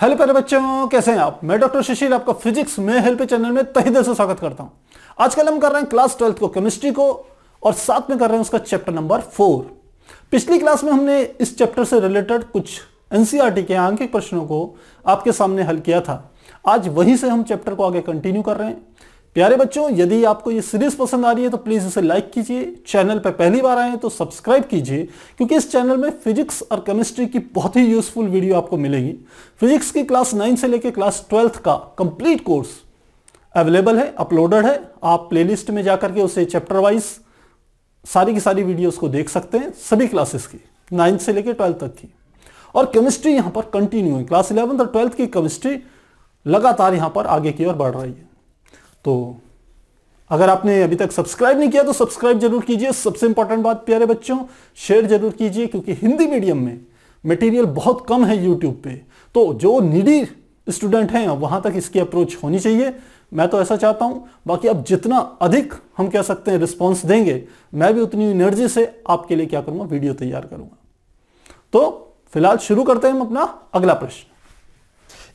Hello प्यारे बच्चों, कैसे हैं आप। मैं डॉक्टर सुशील आपका फिजिक्स में हेल्प चैनल में तहे दिल से स्वागत करता हूं। आजकल हम कर रहे हैं क्लास 12 को केमिस्ट्री को और साथ में कर रहे हैं उसका चैप्टर नंबर 4। पिछली क्लास में हमने इस चैप्टर से रिलेटेड कुछ एनसीईआरटी के आंकिक प्रश्नों को आपके सामने हल किया था। आज वहीं से हम चैप्टर को आगे कंटिन्यू कर रहे हैं। प्यारे बच्चों, यदि आपको ये सीरीज पसंद आ रही है तो प्लीज इसे लाइक कीजिए। चैनल पर पहली बार आए हैं तो सब्सक्राइब कीजिए, क्योंकि इस चैनल में फिजिक्स और केमिस्ट्री की बहुत ही यूजफुल वीडियो आपको मिलेगी। फिजिक्स की क्लास 9 से लेकर क्लास 12 का कंप्लीट कोर्स अवेलेबल है, अपलोडेड है। आप प्लेलिस्ट में जाकर के उसे चैप्टर वाइज सारी की सारी वीडियोस को देख सकते हैं, सभी क्लासेस की 9 से लेकर 12 तक की। और केमिस्ट्री यहाँ पर कंटिन्यू है, क्लास 11 और 12 की केमिस्ट्री लगातार यहाँ पर आगे की ओर बढ़ रही है। तो अगर आपने अभी तक सब्सक्राइब नहीं किया तो सब्सक्राइब जरूर कीजिए। सबसे इंपॉर्टेंट बात प्यारे बच्चों, शेयर जरूर कीजिए, क्योंकि हिंदी मीडियम में मटेरियल बहुत कम है यूट्यूब पे। तो जो नीडी स्टूडेंट हैं वहां तक इसकी अप्रोच होनी चाहिए। मैं तो ऐसा चाहता हूं। बाकी अब जितना अधिक हम कह सकते हैं रिस्पॉन्स देंगे, मैं भी उतनी एनर्जी से आपके लिए क्या करूंगा, वीडियो तैयार करूंगा। तो फिलहाल शुरू करते हैं हम अपना अगला प्रश्न।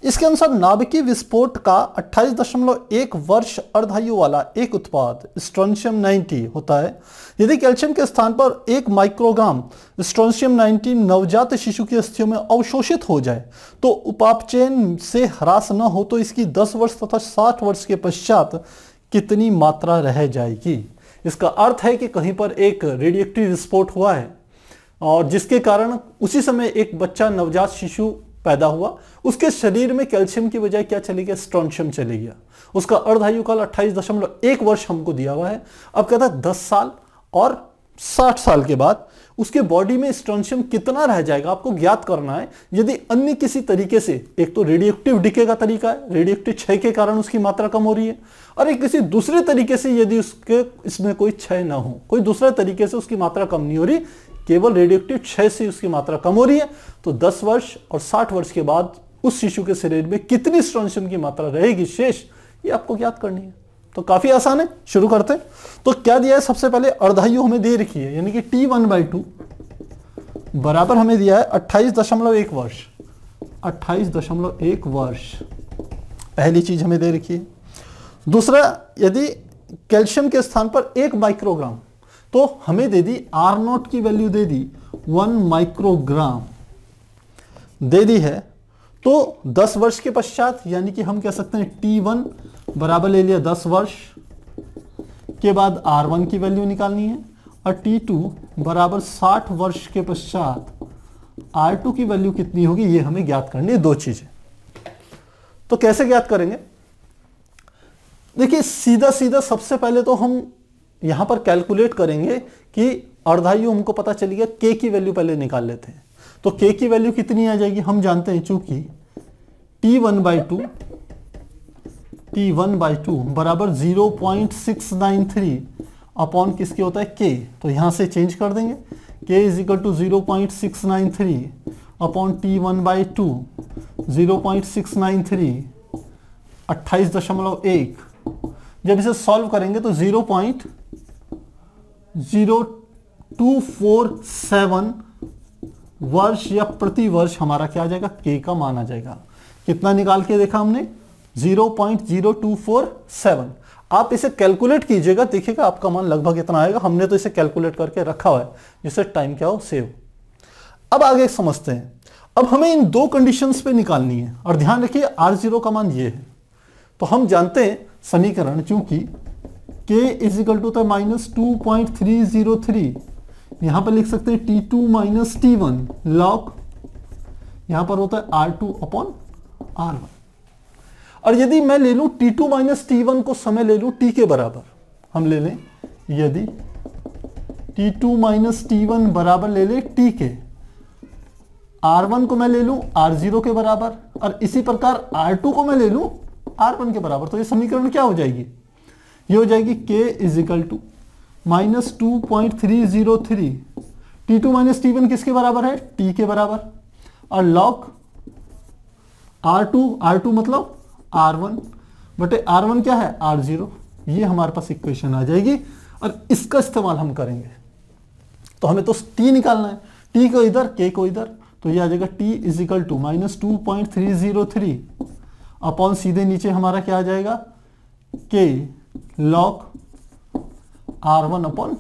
इसके अनुसार नाभिकीय विस्फोट का 28.1 वर्ष अर्धायु वाला एक उत्पाद स्ट्रोंशियम 90 होता है। यदि कैल्शियम के स्थान पर 1 माइक्रोग्राम स्ट्रोंशियम 90 नवजात शिशु की अस्थियों में अवशोषित हो जाए तो उपापचयन से ह्रास न हो तो इसकी 10 वर्ष तथा 60 वर्ष के पश्चात कितनी मात्रा रह जाएगी। इसका अर्थ है कि कहीं पर एक रेडियोएक्टिव विस्फोट हुआ है और जिसके कारण उसी समय एक बच्चा नवजात शिशु पैदा हुआ, उसके शरीर में कैल्शियम की बजाय क्या चले गया, स्ट्रोंशियम चले गया। उसका अर्धायु काल 28.1 वर्ष हमको दिया हुआ है। अब कहता है 10 साल और 60 साल के बाद उसके बॉडी में स्ट्रोंशियम कितना रह जाएगा, आपको ज्ञात करना है। यदि अन्य किसी तरीके से, एक तो रेडियोएक्टिव डिके का तरीका है, रेडियोएक्टिव क्षय के कारण उसकी मात्रा कम हो रही है, और एक किसी दूसरे तरीके से यदि उसके इसमें कोई क्षय ना हो, कोई दूसरे तरीके से उसकी मात्रा कम नहीं हो रही, केवल रेडियोएक्टिव क्षय से उसकी मात्रा कम हो रही है, तो 10 वर्ष और 60 वर्ष के बाद उस शिशु के शरीर में कितनी स्ट्रोंशियम की मात्रा रहेगी शेष, ये आपको ज्ञात करनी है। तो काफी आसान है, शुरू करते हैं। तो क्या दिया है, सबसे पहले अर्धायु हमें दे रखी है, यानी कि T1/2 बराबर हमें दिया है 28.1 वर्ष। 28.1 वर्ष पहली चीज हमें दे रखी है। दूसरा, यदि कैल्शियम के स्थान पर 1 माइक्रोग्राम, तो हमें दे दी R0 की वैल्यू दे दी 1 माइक्रोग्राम दे दी है। तो 10 वर्ष के पश्चात, यानी कि हम कह सकते हैं T1 बराबर ले लिया 10 वर्ष के बाद R1 की वैल्यू निकालनी है, और T2 बराबर 60 वर्ष के पश्चात R2 की वैल्यू कितनी होगी, ये हमें ज्ञात करनी है। दो चीजें। तो कैसे ज्ञात करेंगे, देखिए सीधा सीधा सबसे पहले तो हम यहां पर कैलकुलेट करेंगे कि अर्धायु हमको पता चली गया, K की वैल्यू पहले निकाल लेते हैं। तो K की वैल्यू कितनी आ जाएगी, हम जानते हैं चूंकि T1/2 बराबर 0.693 अपॉन किसके होता है, K। तो यहां से चेंज कर देंगे, K = 0.693 अपॉन T1/2 0.693 28.1। जब इसे सॉल्व करेंगे तो 0.0247 वर्ष या प्रति वर्ष हमारा क्या आ जाएगा, K का मान आ जाएगा। कितना निकाल के देखा हमने, 0.0247। आप इसे कैलकुलेट कीजिएगा, देखिएगा आपका मान लगभग इतना आएगा। हमने तो इसे कैलकुलेट करके रखा हुआ है जिससे टाइम क्या हो, सेव। अब आगे समझते हैं। अब हमें इन दो कंडीशंस पे निकालनी है, और ध्यान रखिए R0 का मान ये है। तो हम जानते हैं समीकरण, चूंकि K = -2.303, यहां पर लिख सकते हैं T2 - T1 log, यहां पर होता है R2/R1। और यदि मैं ले लूं T2 - T1 को समय ले लूं T के बराबर, हम ले लें, यदि T2 - T1 बराबर ले लें T के, R1 को मैं ले लूं R0 के बराबर, और इसी प्रकार R2 को मैं ले लूं R1 के बराबर, तो ये समीकरण क्या हो जाएगी, ये हो जाएगी K = -2.303। T2 - T1 किसके बराबर है, T के बराबर, और log R2 मतलब R1 बटे R1 क्या है, R0। ये हमारे पास इक्वेशन आ जाएगी, और इसका इस्तेमाल हम करेंगे। तो हमें तो T निकालना है, T को इधर, K को इधर, तो ये आ जाएगा t is equal to -2.303 upon सीधे नीचे हमारा क्या आ जाएगा k log r1 upon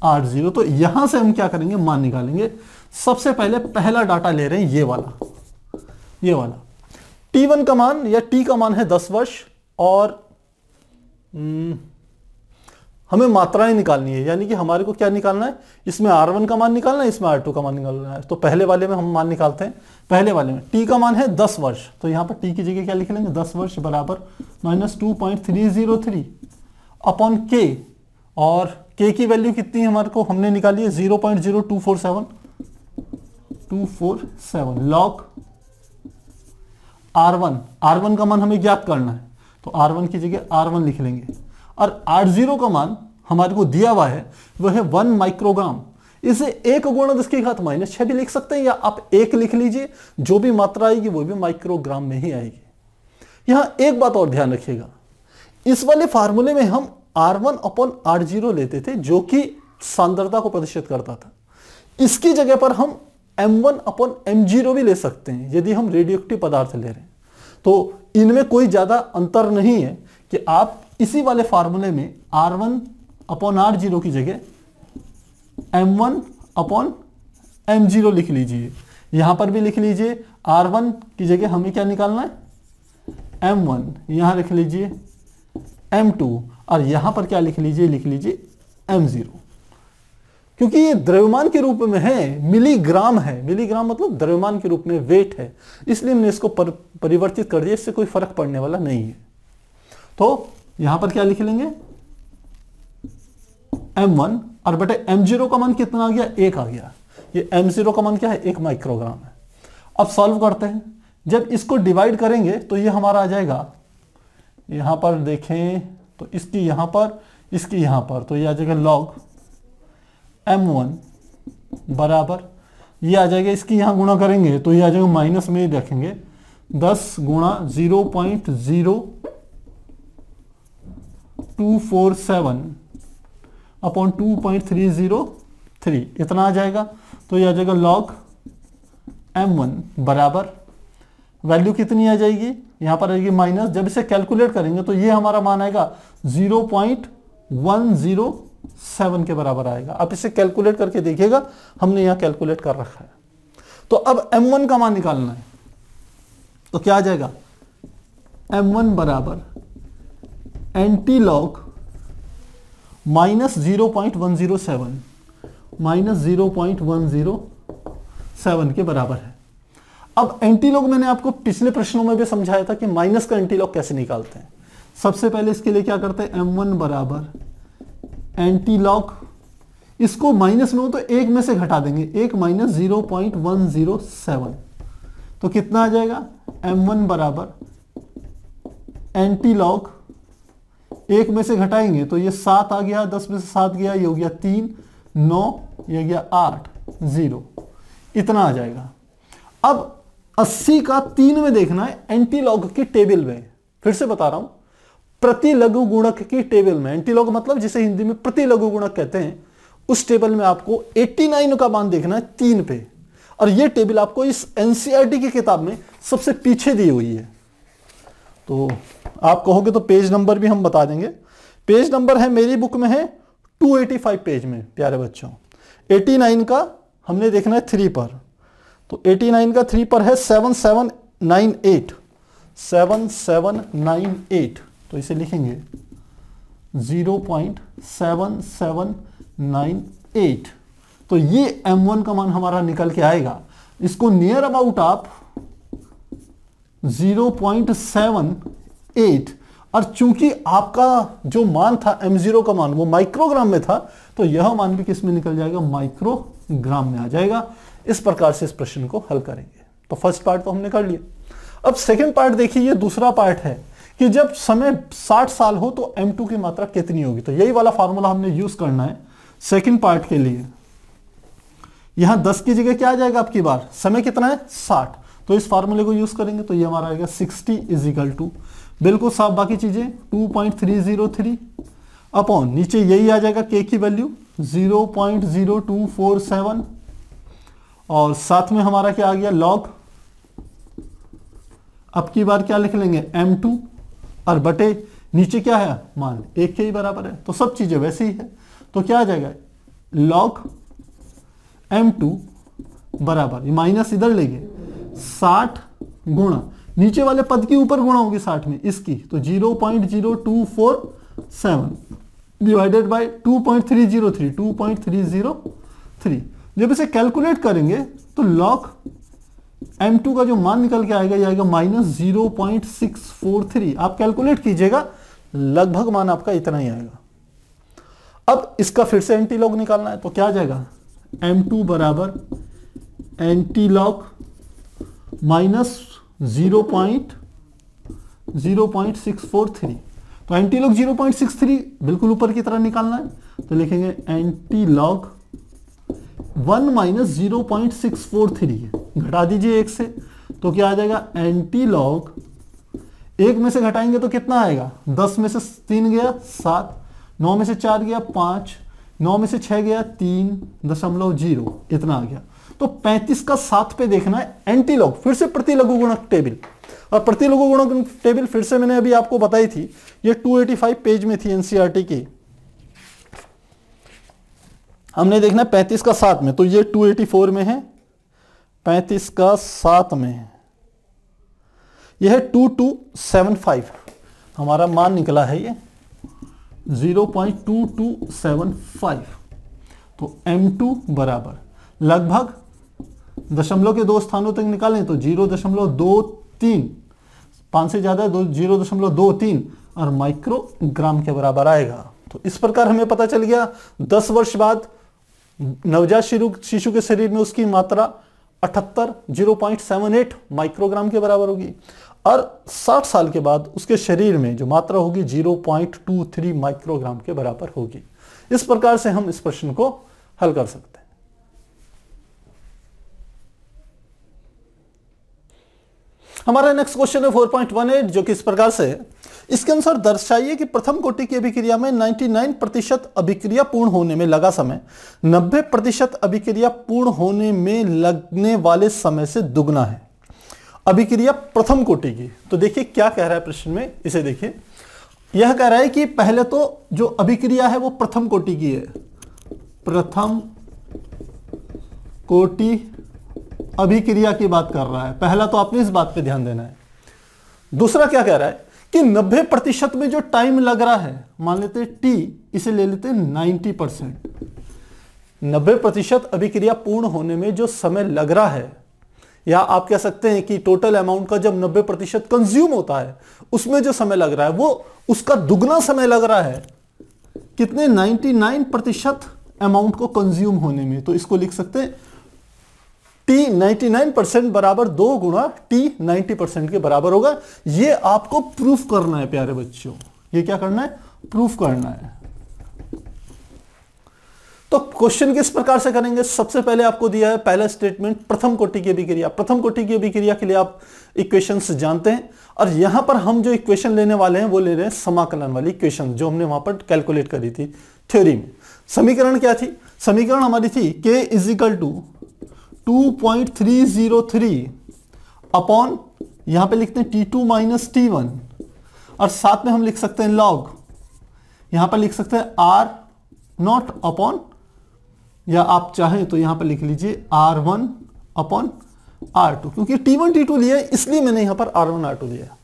r0। तो यहां से हम क्या करेंगे, मान निकालेंगे। सबसे पहले पहला डाटा ले रहे हैं ये वाला t1 का मान या t का मान है 10 वर्ष और हमें मात्राएं निकालनी है, यानी कि हमारे को क्या निकालना है, इसमें r1 का मान निकालना है, इसमें r2 का मान निकालना है। तो पहले वाले में हम मान निकालते हैं। पहले वाले में t का मान है 10 वर्ष, तो यहां पर t की जगह क्या लिख लेंगे, 10 वर्ष बराबर -2.303 अपॉन k, और k की वैल्यू कितनी है हमारे को, हमने निकाली है 0.0247 लॉग r1 का मान हमें ज्ञात करना है, तो r1 की जगह r1 लिख लेंगे। और r0 का मान हमारे को दिया हुआ है वह है 1 माइक्रोग्राम। इसे 1 गुणा 10 की घात -6 भी लिख सकते हैं, या आप 1 लिख लीजिए, जो भी मात्रा आएगी वो भी माइक्रोग्राम में ही आएगी। यहां एक बात और ध्यान रखिएगा, इस वाले फार्मूले में हम r1 अपॉन r0 लेते थे जो कि सांद्रता को प्रदर्शित करता था। इसकी जगह पर हम m1 अपॉन m0 भी ले सकते हैं यदि हम रेडियोएक्टिव पदार्थ ले रहे हैं। तो इनमें कोई ज्यादा अंतर नहीं है कि आप इसी वाले फार्मूले में r1 अपॉन r0 की जगह m1 अपॉन m0 लिख लीजिए। यहां पर भी लिख लीजिए, r1 की जगह हमें क्या निकालना है, m1, यहां लिख लीजिए m2, और यहां पर क्या लिख लीजिए m0। क्योंकि ये द्रव्यमान के रूप में है, मिलीग्राम है, मिलीग्राम मतलब द्रव्यमान के रूप में वेट है, इसलिए हमने इसको परिवर्तित कर दिया, इससे कोई फर्क पड़ने वाला नहीं है। तो यहां पर क्या लिख लेंगे, m1, और बेटे m0 का मान कितना आ गया, 1 आ गया। ये m0 का मान क्या है, 1 माइक्रोग्राम है। अब सॉल्व करते हैं, जब इसको डिवाइड करेंगे तो ये हमारा आ जाएगा, यहां पर देखें तो इसकी यहां पर, इसकी यहां पर, तो ये आ जाएगा लॉग m1 बराबर, ये आ जाएगा, इसकी यहां गुणा करेंगे तो ये आ जाएगा, माइनस में रखेंगे 10 गुणा 0.0247 अपॉन 2.303, इतना आ जाएगा। तो ये आ जाएगा लॉग m1 बराबर, वैल्यू कितनी आ जाएगी, यहां पर आएगी माइनस, जब इसे कैलकुलेट करेंगे तो ये हमारा मान आएगा 0.107 के बराबर आएगा। आप इसे कैलकुलेट करके देखिएगा, हमने यहां कैलकुलेट कर रखा है। तो अब m1 का मान निकालना है, तो क्या आ जाएगा, m1 बराबर एंटी लॉग -0.107 के बराबर है। अब एंटीलॉग मैंने आपको पिछले प्रश्नों में भी समझाया था कि माइनस का एंटीलॉग कैसे निकालते हैं। सबसे पहले इसके लिए क्या करते हैं, m1 बराबर एंटीलॉग, इसको माइनस में हो तो 1 में से घटा देंगे, 1 माइनस 0.107, तो कितना आ जाएगा, m1 बराबर एंटीलॉग, 1 में से घटाएंगे तो ये 7 आ गया, 10 में से 7 गया, ये हो गया 3, 9, ये गया 8, 0, इतना आ जाएगा। अब 80 का 3 में देखना है एंटीलॉग की टेबल में, फिर से बता रहा हूं, प्रति लघु गुणक की टेबल में, एंटीलॉग मतलब जिसे हिंदी में प्रति लघु गुणक कहते हैं, उस टेबल में आपको 89 का मान देखना है 3 पे, और ये टेबल आपको इस एनसीईआरटी की किताब में सबसे पीछे दी हुई है। तो आप कहोगे तो पेज नंबर भी हम बता देंगे। पेज नंबर है, मेरी बुक में है 285 पेज में प्यारे बच्चों। 89 का हमने देखना है 3 पर, तो 89 का 3 पर है 7798, तो इसे लिखेंगे 0.7798, तो ये m1 का मान हमारा निकल के आएगा। इसको नियर अबाउट आप 0.78, और चूंकि आपका जो मान था m0 का मान वो माइक्रोग्राम में था, तो यह मान भी किस में निकल जाएगा, माइक्रोग्राम में आ जाएगा। इस प्रकार से इस प्रश्न को हल करेंगे। तो फर्स्ट पार्ट तो हमने कर लिया। अब सेकंड पार्ट देखिए, ये दूसरा पार्ट है कि जब समय 60 साल हो तो m2 की मात्रा कितनी होगी। तो यही वाला फार्मूला हमने यूज करना है सेकंड पार्ट के लिए। यहां 10 की जगह क्या आ जाएगा आपकी बार, समय कितना है 60, तो इस फार्मूले को यूज करेंगे तो ये हमारा आएगा 60 इज इक्वल टू, बिल्कुल साफ बाकी चीजें, 2.303 अपॉन नीचे यही आ जाएगा k की वैल्यू 0.0247 और साथ में हमारा क्या आ गया लॉग, अब की बार क्या लिख लेंगे m2 और बटे नीचे क्या है मान 1 के ही बराबर है, तो सब चीजें वैसे ही है। तो क्या आ जाएगा log m2 बराबर, ये माइनस इधर लेंगे 60 गुणा नीचे वाले पद के ऊपर गुणा होगी 60 में इसकी, तो 0.0247 डिवाइडेड बाय 2.303 जब इसे कैलकुलेट करेंगे तो log m2 का जो मान निकल के आएगा ये आएगा -0.643। आप कैलकुलेट कीजिएगा, लगभग मान आपका इतना ही आएगा। अब इसका फिर से एंटी लॉग निकालना है, तो क्या आ जाएगा m2 बराबर एंटी लॉग माइनस 0.643। तो एंटी लॉग 0.63 बिल्कुल ऊपर की तरह निकालना है, तो लिखेंगे एंटी लॉग 1 माइनस 0.643 घटा दीजिए 1 से, तो क्या आ जाएगा एंटी लॉग 1 में से घटाएंगे तो कितना आएगा, 10 में से 3 गया 7, 9 में से 4 गया 5, 9 में से 6 गया 3.0, इतना आ गया। तो 35 का 7 पे देखना है एंटी लॉग, फिर से प्रति लघु गुणक टेबल, और प्रति लघु गुणक टेबल फिर से मैंने अभी आपको बताई थी, ये 285 पेज में थी एनसीईआरटी की। हमने देखना 35 का 7 में, तो ये 284 में है, 35 का 7 में है, यह है 2275, हमारा मान निकला है ये 0.2275। तो m2 बराबर लगभग दशमलव के 2 स्थानों तक निकालें तो 0.23, 5 से ज्यादा 0.23 और माइक्रोग्राम के बराबर आएगा। तो इस प्रकार हमें पता चल गया 10 वर्ष बाद नवजात शिशु के शरीर में उसकी मात्रा 0.78 माइक्रोग्राम के बराबर होगी, और 60 साल के बाद उसके शरीर में जो मात्रा होगी 0.23 माइक्रोग्राम के बराबर होगी। इस प्रकार से हम इस प्रश्न को हल कर सकते हैं। हमारा नेक्स्ट क्वेश्चन है 4.18, जो कि इस प्रकार से है। इसके अनुसार दर्शाइए कि प्रथम कोटि की अभिक्रिया में 99% अभिक्रिया पूर्ण होने में लगा समय 90% अभिक्रिया पूर्ण होने में लगने वाले समय से दुगना है। अभिक्रिया प्रथम कोटि की, तो देखिए क्या कह रहा है प्रश्न में, इसे देखिए। यह कह रहा है कि पहले तो जो अभिक्रिया है वो प्रथम कोटि की है, प्रथम कोटि अभिक्रिया की बात कर रहा है। पहला तो आपने इस बात पे ध्यान देना है। दूसरा क्या कह रहा है कि 90% में जो टाइम लग रहा है, मान लेते हैं टी, इसे ले लेते हैं 90%। 90% अभिक्रिया पूर्ण होने में जो समय लग रहा है, या आप कह सकते हैं कि टोटल अमाउंट का जब 90% कंज्यूम होता है उसमें जो समय लग रहा है वो उसका दुगना समय लग रहा है कितने, 99% अमाउंट को कंज्यूम होने में। तो इसको लिख सकते हैं टी 99% बराबर 2 गुणा टी 90% के बराबर होगा। ये आपको प्रूफ करना है प्यारे बच्चों, ये क्या करना है, प्रूफ करना है। तो क्वेश्चन किस प्रकार से करेंगे, सबसे पहले आपको दिया है पहला स्टेटमेंट प्रथम कोटि की अभिक्रिया। प्रथम कोटि की अभिक्रिया के लिए आप इक्वेशंस जानते हैं, और यहां पर हम जो इक्वेशन लेने वाले हैं वो ले रहे हैं समाकलन वाली इक्वेशन, जो हमने वहां पर कैलकुलेट करी थी थ्योरी में। समीकरण क्या थी, समीकरण हमारी थी k इजिकल टू 2.303 अपॉन, यहां पे लिखते हैं T2 माइनस T1, और साथ में हम लिख सकते हैं लॉग, यहां पर लिख सकते हैं R0 अपॉन, या आप चाहें तो यहां पर लिख लीजिए R1 अपॉन R2, क्योंकि T1 T2 लिया है इसलिए मैंने यहां पर R1 R2 लिया।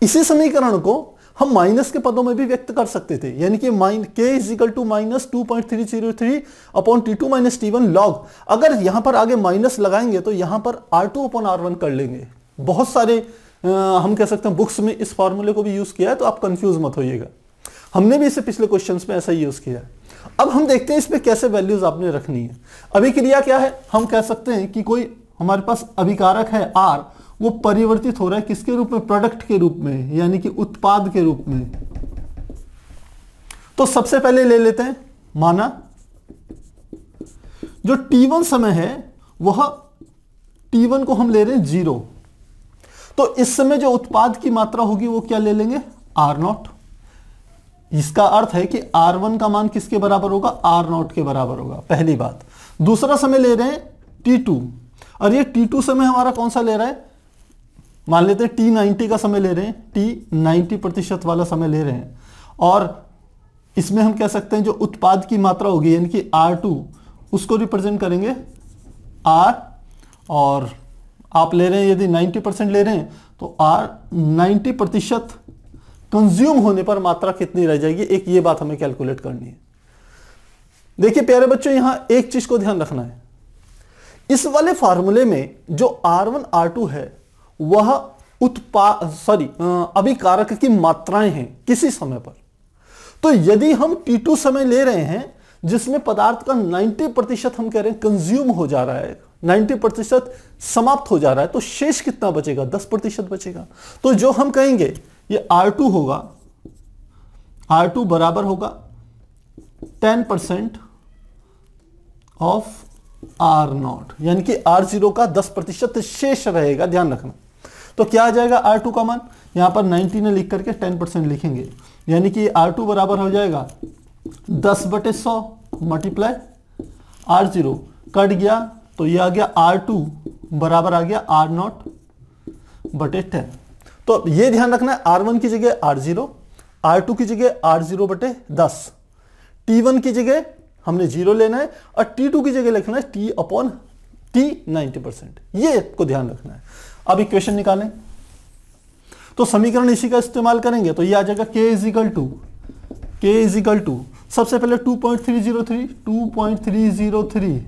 इसी समीकरण को हम माइनस के पदों में भी व्यक्त कर सकते थे, यानी कि k is equal to minus 2.303 upon T2 minus T1 log. अगर यहां पर आगे माइनस लगाएंगे तो यहां पर R2 अपॉन R1 कर लेंगे। बहुत सारे हम कह सकते हैं बुक्स में इस फॉर्मूले को भी यूज किया है, तो आप कंफ्यूज मत होइएगा। हमने भी इसे पिछले क्वेश्चंस में ऐसा ही यूज किया है। अब हम देखते हैं इस पे कैसे वैल्यूज आपने रखनी है। अभिक्रिया क्या है, हम कह सकते हैं कि कोई हमारे पास अभिकारक है R, वो परिवर्तित हो रहा है किसके रूप में, प्रोडक्ट के रूप में, यानी कि उत्पाद के रूप में। तो सबसे पहले ले लेते हैं, माना जो T1 समय है वह T1 को हम ले रहे हैं 0, तो इस समय जो उत्पाद की मात्रा होगी वो क्या ले लेंगे, R0। इसका अर्थ है कि R1 का मान किसके बराबर होगा, R0 के बराबर होगा, पहली बात। दूसरा समय ले रहे हैं T2, और ये T2 समय हमारा कौन सा ले रहा है, मान लेते हैं T90 का समय ले रहे हैं, T90% वाला समय ले रहे हैं, और इसमें हम कह सकते हैं जो उत्पाद की मात्रा होगी यानी कि R2 उसको रिप्रेजेंट करेंगे R, और आप ले रहे हैं यदि 90% ले रहे हैं तो R 90% कंज्यूम होने पर मात्रा कितनी रह जाएगी, एक ये बात हमें कैलकुलेट करनी है। देखिए प्यारे बच्चों, यहां एक चीज को ध्यान रखना है, इस वाले फार्मूले में जो R1 R2 है वह अभिकारक की मात्राएं हैं किसी समय पर। तो यदि हम T2 समय ले रहे हैं जिसमें पदार्थ का 90% हम कह रहे हैं कंज्यूम हो जा रहा है, 90% समाप्त हो जा रहा है, तो शेष कितना बचेगा, 10% बचेगा। तो जो हम कहेंगे ये R2 होगा, R2 बराबर होगा 10% ऑफ R0, यानी कि R0 का 10% शेष रहेगा, ध्यान रखना। तो क्या आ जाएगा R2 का मान, यहां पर 90 ने लिख करके 10% लिखेंगे, यानी कि R2 बराबर हो जाएगा 10/100 मल्टीप्लाई R0, कट गया तो ये आ गया R2 बराबर आ गया R0/10। तो ये ध्यान रखना है, R1 की जगह R0, R2 की जगह R0/10, T1 की जगह हमने 0 लेना है, और T2 की जगह लिखना है T/T 90%, ये को ध्यान रखना है। अब इक्वेशन निकालें तो समीकरण इसी का इस्तेमाल करेंगे, तो ये आ जाएगा K इज इक्वल टू सबसे पहले 2.303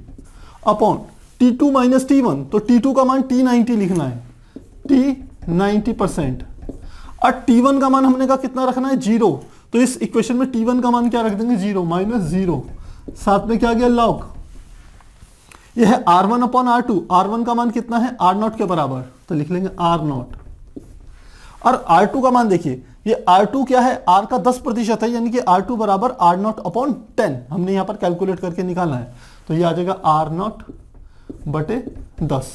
अपॉन T2 माइनस T1, तो T2 का मान T90 लिखना है, T90%, और T1 का मान हमने कहा कितना रखना है, 0, तो इस इक्वेशन में T1 का मान क्या रख देंगे, 0 माइनस 0, साथ में क्या आ गया लॉग, यह है R1 अपॉन R2, R1 का मान कितना है R0 के बराबर, तो लिख लेंगे R0, और R2 का मान देखिए, ये R2 क्या है, R का 10% है, यानी कि R2 बराबर R0 अपॉन 10 हमने यहां पर कैलकुलेट करके निकालना है, तो ये आ जाएगा R0/10।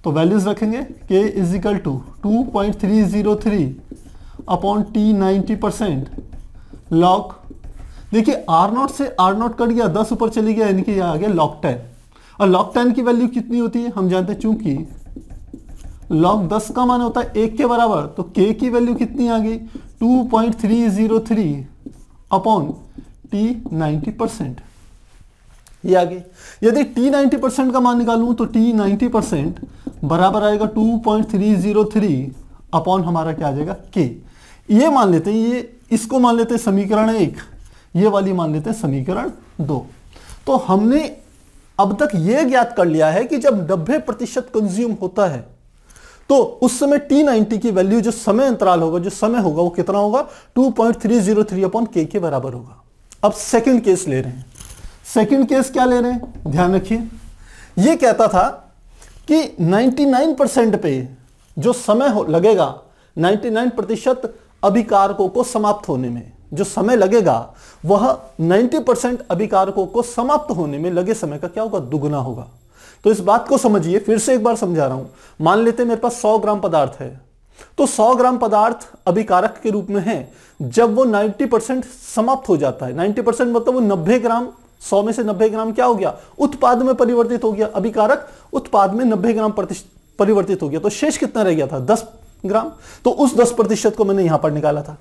तो वैल्यूज रखेंगे K is equal to 2.303 upon T90% log, देखिए R0 से R0 कट गया, 10 ऊपर चली गया, यानी कि यह आ गया log 10, और log 10 की वैल्यू कितनी होती है हम जानते हैं, चूंकि log 10 का मान होता है 1 के बराबर, तो K की वैल्यू कितनी आ गई 2.303 अपॉन T90%, ये आ गई। यदि T90% का मान निकालूं तो T90% बराबर आएगा 2.303 अपॉन हमारा क्या आ जाएगा K। ये मान लेते हैं, ये इसको मान लेते हैं समीकरण 1, ये वाली मान लेते हैं समीकरण 2। तो हमने अब तक ये ज्ञात कर लिया है कि जब 90% कंज्यूम होता है तो उस समय T90 की वैल्यू जो समय अंतराल होगा, जो समय होगा वो कितना होगा, 2.303 अपॉन K के बराबर होगा। अब सेकंड केस ले रहे हैं, सेकंड केस क्या ले रहे हैं, ध्यान रखिए, ये कहता था कि 99% पे जो समय लगेगा, 99% अभिकारकों को समाप्त होने में जो समय लगेगा वह 90% अभिकारकों को समाप्त होने में लगे समय का क्या होगा, दुगुना होगा। तो इस बात को समझिए, फिर से एक बार समझा रहा हूं। मान लेते हैं मेरे पास 100 ग्राम पदार्थ है, तो 100 ग्राम पदार्थ अभिकारक के रूप में है, जब वो 90% समाप्त हो जाता है, 90% मतलब वो 90 ग्राम, 100 में से 90 ग्राम क्या हो गया, उत्पाद में परिवर्तित हो गया, अभिकारक उत्पाद में 90 ग्राम परिवर्तित हो गया, तो शेष कितना रह गया था, 10 ग्राम। तो उस 10% को मैंने यहां पर निकाला था।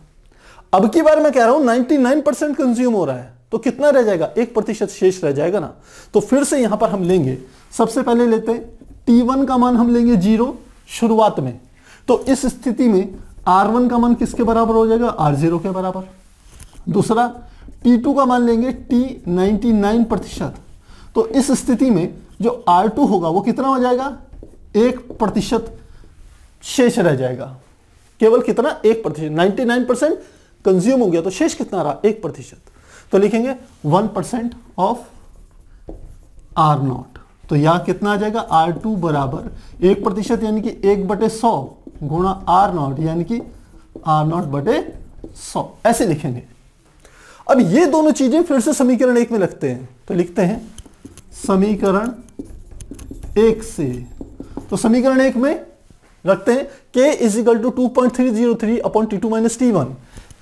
अब की बार मैं कह रहा हूं 99% कंज्यूम हो रहा है, तो कितना रह जाएगा, 1% शेष रह जाएगा ना। तो फिर से यहां पर हम लेंगे, सबसे पहले लेते हैं T1 का मान हम लेंगे 0 शुरुआत में, तो इस स्थिति में R1 का मान किसके बराबर हो जाएगा, R0 के बराबर। दूसरा T2 का मान लेंगे T99%, तो इस स्थिति में जो R2 होगा वो कितना हो जाएगा, 1% शेष रह जाएगा, केवल कितना, 1%। 99% कंज्यूम हो गया, तो शेष कितना रहा, 1%। तो लिखेंगे 1% ऑफ R0, तो यहां कितना आ जाएगा, R2 बराबर 1% यानी कि 1/100 गुणा R0 यानी कि R0/100, ऐसे लिखेंगे। अब ये दोनों चीजें फिर से समीकरण 1 में लगते हैं, तो लिखते हैं समीकरण 1 से, तो समीकरण 1 में रखते हैं K is equal to 2.303 upon T2 minus T1,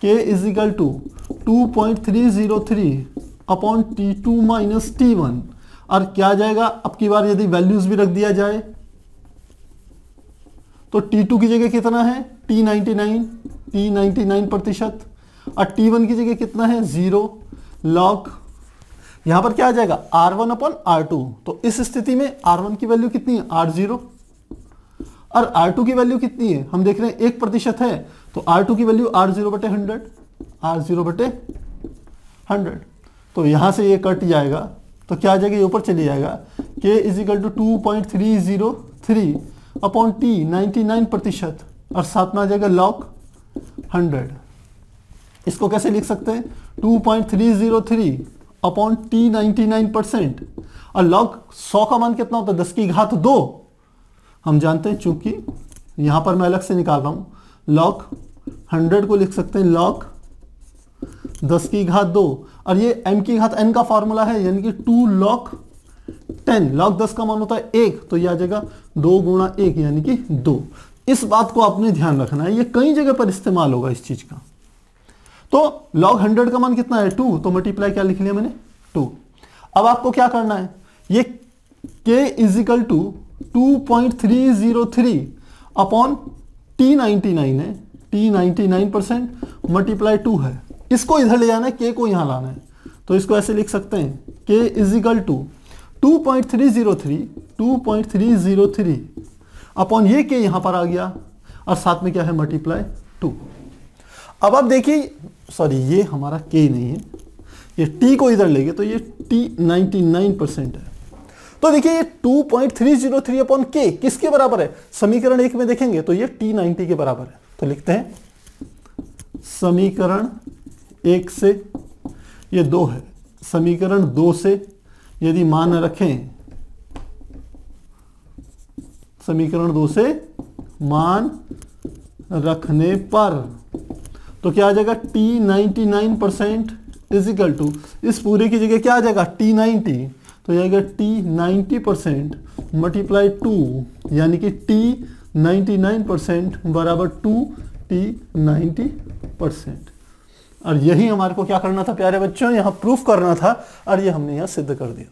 K is equal to 2.303 upon T2 minus T1, और क्या आ जाएगा, अब की बार यदि वैल्यूज भी रख दिया जाए तो T2 की जगह कितना है T99% और T1 की जगह कितना है 0 log, यहां पर क्या आ जाएगा R1 अपॉन R2। तो इस स्थिति में R1 की वैल्यू कितनी है R0 और R2 की वैल्यू कितनी है, हम देख रहे हैं 1% है, तो R2 की वैल्यू R0/100। तो यहां से ये कट जाएगा तो क्या आ जाएगा, ये ऊपर चली जाएगा K = 2.303 अपॉन T 99% और साथ में आ जाएगा log 100। इसको कैसे लिख सकते हैं 2.303 अपॉन T 99% और log 100 का मान कितना होता है 10⁻2। हम जानते हैं, चूंकि यहां पर मैं अलग से निकाल रहा हूं, log 100 को लिख सकते हैं log 10⁻2 और ये m⁻n का फॉर्मूला है, यानी कि 2 log 10। log 10 का मान होता है 1, तो ये आ जाएगा 2 × 1 यानी कि 2। इस बात को आपने ध्यान रखना है, ये कई जगह पर इस्तेमाल होगा इस चीज का। तो log 100 का मान कितना है 2, तो मल्टीप्लाई क्या लिख लिया मैंने 2। अब आपको क्या करना है, ये K = 2.303 अपॉन T99 है, T99% मल्टीप्लाई 2 है, इसको इधर ले जाना है, K को यहां लाना है, तो इसको ऐसे लिख सकते हैं K = 2.303 अपॉन ये K यहां पर आ गया और साथ में क्या है मल्टीप्लाई 2। अब आप देखिए, सॉरी ये हमारा K नहीं है, ये T को इधर लेंगे तो ये T99% है। तो देखिए ये 2.303 अपॉन K किसके बराबर है, समीकरण 1 में देखेंगे तो ये T90 के बराबर है। तो लिखते हैं समीकरण 1 से ये 2 है, समीकरण 2 से यदि मान रखें, समीकरण 2 से मान रखने पर तो क्या आ जाएगा T99% = इस पूरे की जगह क्या आ जाएगा T90, तो ये आएगा T90% मल्टीप्लाई 2 यानी कि T99% बराबर 2T90%। और यही हमारे को क्या करना था प्यारे बच्चों, यहां प्रूफ करना था और ये हमने यहां सिद्ध कर दिया।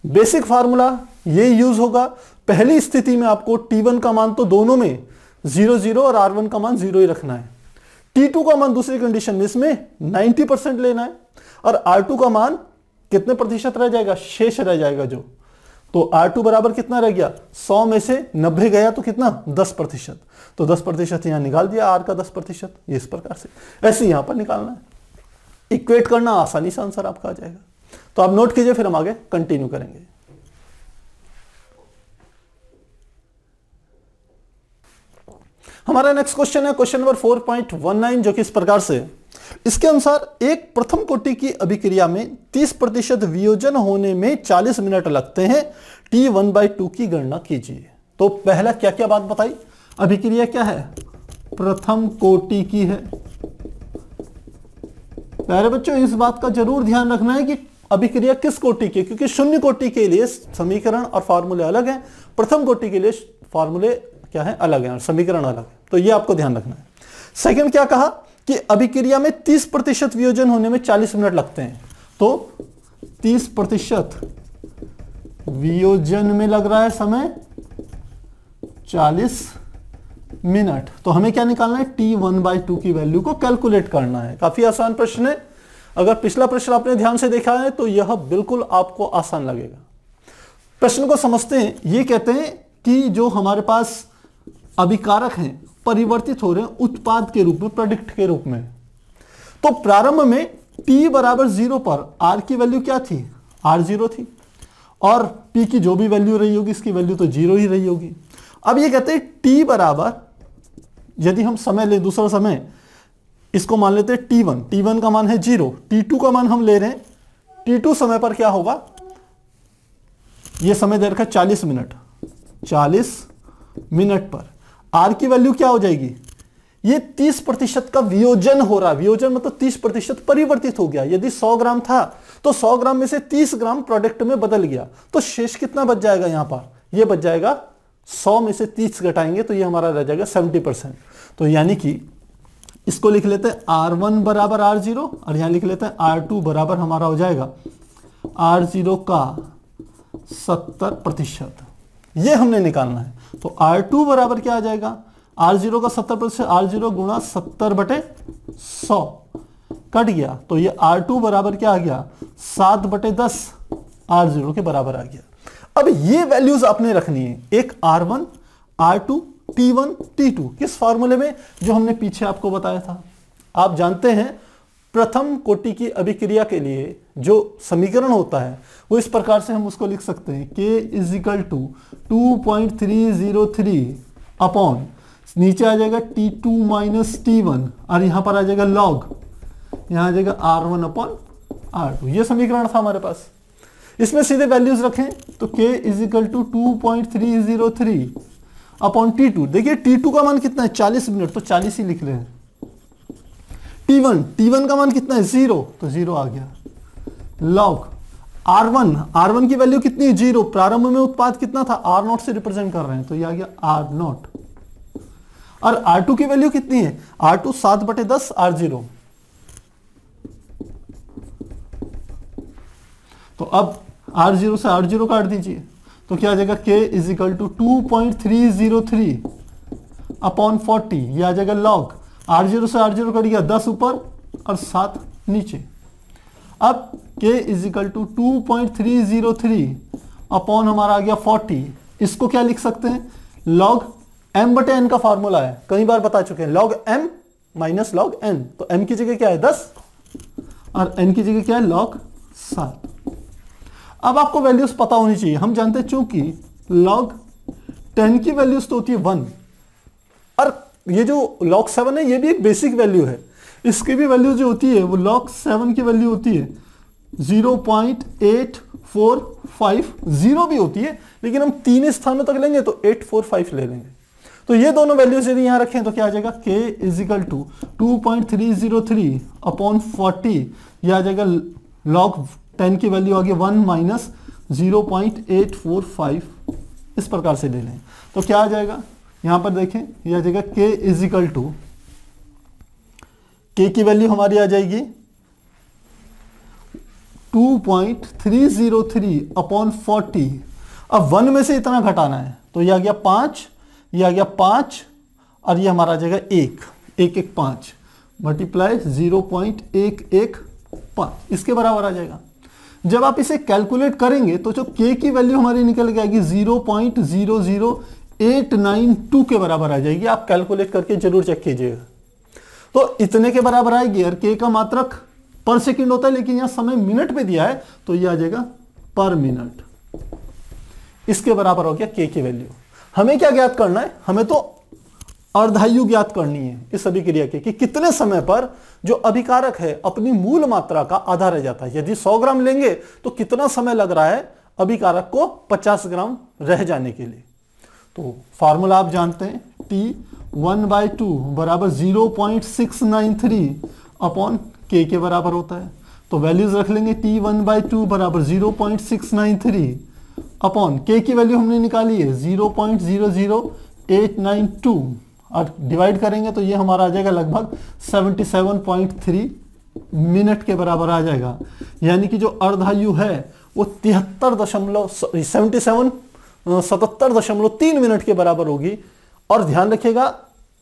बेसिक फार्मूला ये यूज होगा। पहली स्थिति में आपको T1 का मान तो दोनों में 0 और R1 का मान 0 ही रखना है। T2 का मान दूसरी कंडीशन में इसमें 90% लेना है और R2 का मान कितने प्रतिशत रह जाएगा, शेष रह जाएगा जो, तो R2 बराबर कितना रह गया, 100 में से 90 गया तो कितना 10%, तो 10% यहां निकाल दिया, R का 10%। ये इस प्रकार से ऐसे यहां पर निकालना है, इक्वेट करना, आसानी से आंसर आपका आ जाएगा। तो आप नोट कीजिए, फिर हम आगे कंटिन्यू करेंगे। हमारा नेक्स्ट क्वेश्चन है क्वेश्चन नंबर 4.19, जो कि इस प्रकार से, इसके अनुसार एक प्रथम कोटि की अभिक्रिया में 30% वियोजन होने में 40 मिनट लगते हैं, T1/2 की गणना कीजिए। तो पहला क्या क्या बात बताई, अभिक्रिया क्या है, प्रथम कोटि की है। प्यारे बच्चों इस बात का जरूर ध्यान रखना है कि अभिक्रिया किस कोटि की, क्योंकि शून्य कोटि के लिए समीकरण और फॉर्मूले अलग हैं, प्रथम कोटि के लिए फॉर्मूले क्या है अलग हैं और समीकरण अलग है, तो ये आपको ध्यान रखना है। सेकंड क्या कहा कि अभिक्रिया में 30% वियोजन होने में 40 मिनट लगते हैं, तो 30% वियोजन में लग रहा है समय 40 मिनट। तो हमें क्या निकालना है, T1/2 की वैल्यू को कैलकुलेट करना है। काफी आसान प्रश्न है, अगर पिछला प्रश्न आपने ध्यान से देखा है तो यह बिल्कुल आपको आसान लगेगा। प्रश्न को समझते हैं। ये कहते हैं कि जो हमारे पास अभिकारक हैं परिवर्तित हो रहे हैं उत्पाद के रूप में, प्रोडक्ट के रूप में। तो प्रारंभ में T बराबर 0 पर R की वैल्यू क्या थी, R0 थी, और P की जो भी वैल्यू रही होगी इसकी वैल्यू तो 0 ही रही होगी। अब ये कहते हैं T बराबर, यदि हम समय ले दूसरा समय, इसको मान लेते हैं T1, T1 का मान है 0, T2 का मान हम ले रहे हैं, T2 समय पर क्या होगा, ये समय दे रखा है 40 मिनट, 40 मिनट पर R की वैल्यू क्या हो जाएगी, ये 30% का वियोजन हो रहा है। वियोजन मतलब 30% परिवर्तित हो गया। यदि 100 ग्राम था तो 100 ग्राम में से 30 ग्राम प्रोडक्ट में बदल गया, तो शेष कितना बच जाएगा, यहां पर ये बच जाएगा 100 में से 30 घटाएंगे तो ये हमारा रह जाएगा 70%। तो यानी कि इसको लिख लेते हैं R1 बराबर R0 और यहां लिख लेते हैं R2 बराबर हमारा हो जाएगा R0 का 70%, ये हमने निकालना है। तो R2 बराबर क्या आ जाएगा, R0 का 70%, R0 गुणा 70/100 कट गया, तो ये R2 बराबर क्या आ गया, 7/10 R0 के बराबर आ गया। अब ये वैल्यूज आपने रखनी है, एक R1, R2, T1, T2, किस फॉर्मूले में, जो हमने पीछे आपको बताया था। आप जानते हैं प्रथम कोटि की अभिक्रिया के लिए जो समीकरण होता है वो इस प्रकार से हम उसको लिख सकते हैं, K = 2.303 अपॉन, नीचे आ जाएगा T2 - T1 और यहां पर आ जाएगा लॉग, यहां आ जाएगा R1/R2। ये समीकरण था हमारे पास, इसमें सीधे वैल्यूज रखें तो K = 2.303 अपॉन T2। देखिए T2 का मान कितना है, 40 मिनट, तो 40 ही लिख रहे हैं। T1 का मान कितना है, 0, तो 0 आ गया। लॉग R1 की वैल्यू कितनी है, 0, प्रारंभ में उत्पाद कितना था, R0 से रिप्रेजेंट कर रहे हैं, तो ये आ गया R0। और R2 की वैल्यू कितनी है, R2 7/10 R0। तो अब R0 से R0 काट दीजिए, तो क्या आ जाएगा, K = 2.303 अपॉन 40, ये आ जाएगा लॉग, R0 से R0 कट गया, 10 ऊपर और 7 नीचे। अब K = 2.303 अपॉन हमारा आ गया 40, इसको क्या लिख सकते हैं, लॉग m/n का फॉर्मूला है, कई बार बता चुके हैं, लॉग m - लॉग n, तो m की जगह क्या है 10 और n की जगह क्या है लॉग 7। अब आपको वैल्यूज पता होनी चाहिए, हम जानते हैं चूंकि लॉग 10 की वैल्यूज तो होती है 1 और ये जो log 7 है ये भी एक बेसिक वैल्यू है, इसकी भी वैल्यू जो होती है वो log 7 की वैल्यू होती है 0.845 भी होती है, लेकिन हम 3 स्थानों तक लेंगे तो 845 ले लेंगे। तो ये दोनों वैल्यूज यदि यहां रखें तो क्या आ जाएगा, K = 2.303 अपॉन 40, यह आ जाएगा log 10 की वैल्यू आ गई 1 - 0.845, इस प्रकार से ले लें तो क्या आ जाएगा, यहां पर देखें यह आ जाएगा K = K की वैल्यू हमारी आ जाएगी 2.303 अपॉन 40। अब 1 में से इतना घटाना है तो यह आ गया 5, यह आ गया 5 और यह हमारा आ जाएगा 1.115 मल्टीप्लाई 0.115, इसके बराबर आ जाएगा। जब आप इसे कैलकुलेट करेंगे तो जो K की वैल्यू हमारी निकल के आएगी 0.00892 के बराबर आ जाएगी। आप कैलकुलेट करके जरूर चेक कीजिएगा। तो इतने के बराबर आएगी और K का मात्रक पर सेकंड होता है, लेकिन यहां समय मिनट में दिया है तो यह आ जाएगा पर मिनट। इसके बराबर हो गया K की वैल्यू। हमें क्या ज्ञात करना है, हमें तो अर्धायु ज्ञात करनी है इस अभिक्रिया के, कि कितने समय पर जो अभिकारक है अपनी मूल मात्रा का आधा रह जाता है। यदि 100 ग्राम लेंगे तो कितना समय लग रहा है अभिकारक को 50 ग्राम रह जाने के लिए। तो फॉर्मूला आप जानते हैं, T1/2 बराबर 0.693 अपॉन K के बराबर होता है। तो वैल्यूज रख लेंगे, T1/2 बराबर 0.693 अपॉन K की वैल्यू हमने निकाली है 0.00892 और डिवाइड करेंगे तो ये हमारा आ जाएगा लगभग 77.3 मिनट के बराबर आ जाएगा। यानी कि जो अर्धायु है वो 77.3 मिनट के बराबर होगी। और ध्यान रखिएगा,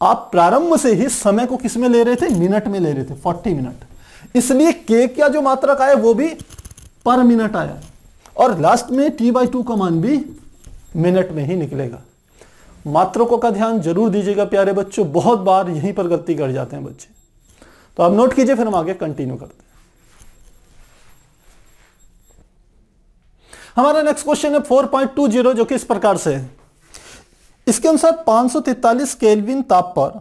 आप प्रारंभ से ही समय को किस में ले रहे थे, मिनट में ले रहे थे, 40 मिनट। इसलिए K का जो मात्रक आया वो भी पर मिनट आया और लास्ट में T/2 का मान भी मिनट में ही निकलेगा। मात्रकों का ध्यान जरूर दीजिएगा प्यारे बच्चों, बहुत बार यहीं पर गलती कर जाते हैं बच्चे। तो आप नोट कीजिए, फिर हम आगे कंटिन्यू करते हैं। हमारा नेक्स्ट क्वेश्चन है 4.20, जो कि इस प्रकार से है। इसके अनुसार 543 केल्विन ताप पर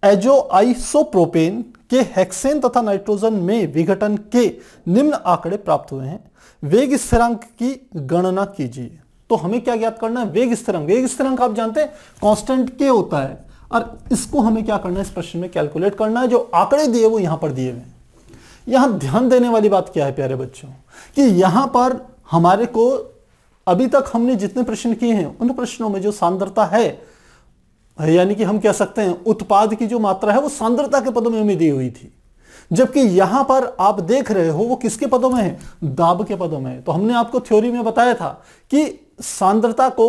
एजोआइसोप्रोपेन के हेक्सेन तथा नाइट्रोजन में विघटन के निम्न आंकड़े प्राप्त हुए हैं। वेग स्थिरांक की गणना कीजिए। तो हमें क्या ज्ञात करना है, वेग स्थिरांक। वेग स्थिरांक आप जानते हैं कांस्टेंट K होता है और इसको हमें क्या करना है, इस प्रश्न में कैलकुलेट करना है। जो आंकड़े दिए वो यहां पर दिए हुए हैं। यहां ध्यान देने वाली बात क्या है प्यारे बच्चों, कि यहां पर हमारे को अभी तक हमने जितने प्रश्न किए हैं उन प्रश्नों में जो सांद्रता है, यानी कि हम कह सकते हैं उत्पाद की जो मात्रा है वो सांद्रता के पदों में हमें दी हुई थी। जबकि यहां पर आप देख रहे हो वो किसके पदों में है, दाब के पदों में है। तो हमने आपको थ्योरी में बताया था कि सांद्रता को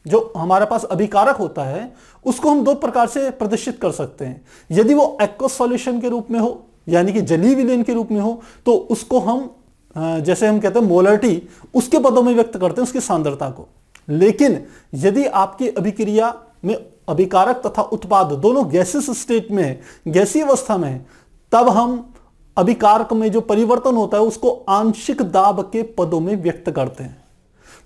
जो हमारे पास अभिकारक होता है उसको हम दो प्रकार से प्रदर्शित कर सकते हैं। यदि वो एक्वस सॉल्यूशन के रूप में हो यानी कि जलीय विलयन के रूप में हो तो उसको हम जैसे हम कहते हैं मोलरिटी, उसके पदों में व्यक्त करते हैं उसकी सांद्रता को। लेकिन यदि आपकी अभिक्रिया में अभिकारक तथा उत्पाद दोनों गैसियस स्टेट में है, गैसीय अवस्था में है, तब हम अभिकारक में जो परिवर्तन होता है उसको आंशिक दाब के पदों में व्यक्त करते हैं।